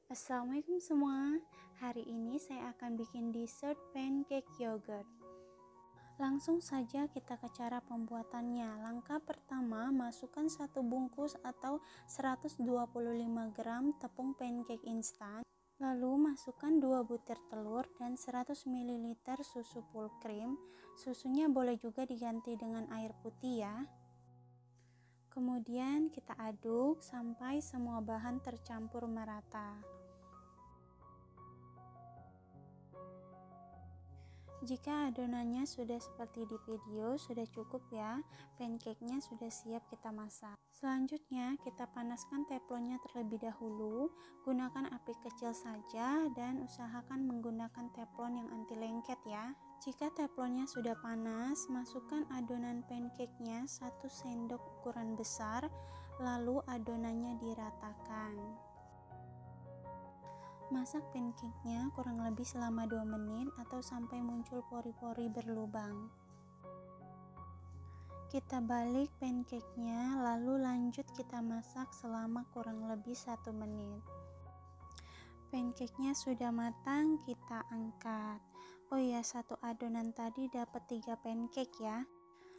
Assalamualaikum semua. Hari ini saya akan bikin dessert pancake yogurt. Langsung saja kita ke cara pembuatannya. Langkah pertama, masukkan 1 bungkus atau 125 gram tepung pancake instan. Lalu masukkan 2 butir telur dan 100 ml susu full cream. Susunya boleh juga diganti dengan air putih ya. Kemudian kita aduk sampai semua bahan tercampur merata. Jika adonannya sudah seperti di video, sudah cukup ya. Pancake-nya sudah siap kita masak. Selanjutnya, kita panaskan teflonnya terlebih dahulu. Gunakan api kecil saja dan usahakan menggunakan teflon yang anti lengket ya. Jika teflonnya sudah panas, masukkan adonan pancake-nya 1 sendok ukuran besar, lalu adonannya diratakan. Masak pancake-nya kurang lebih selama 2 menit atau sampai muncul pori-pori berlubang. Kita balik pancake-nya, lalu lanjut kita masak selama kurang lebih 1 menit. Pancake-nya sudah matang, kita angkat. Oh iya, satu adonan tadi dapat 3 pancake ya.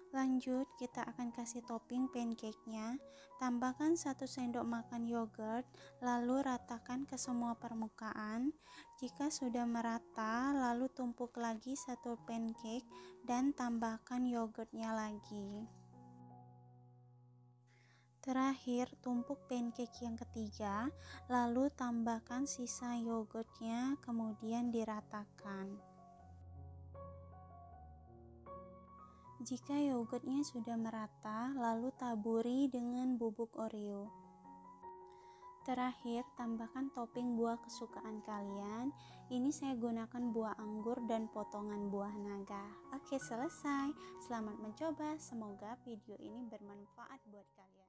Lanjut, kita akan kasih topping pancake-nya. Tambahkan 1 sendok makan yogurt, lalu ratakan ke semua permukaan. Jika sudah merata, lalu tumpuk lagi 1 pancake dan tambahkan yogurtnya lagi. Terakhir, tumpuk pancake yang ketiga, lalu tambahkan sisa yogurtnya, kemudian diratakan. Jika yogurtnya sudah merata, lalu taburi dengan bubuk Oreo. Terakhir, tambahkan topping buah kesukaan kalian. Ini saya gunakan buah anggur dan potongan buah naga. Oke, selesai. Selamat mencoba. Semoga video ini bermanfaat buat kalian.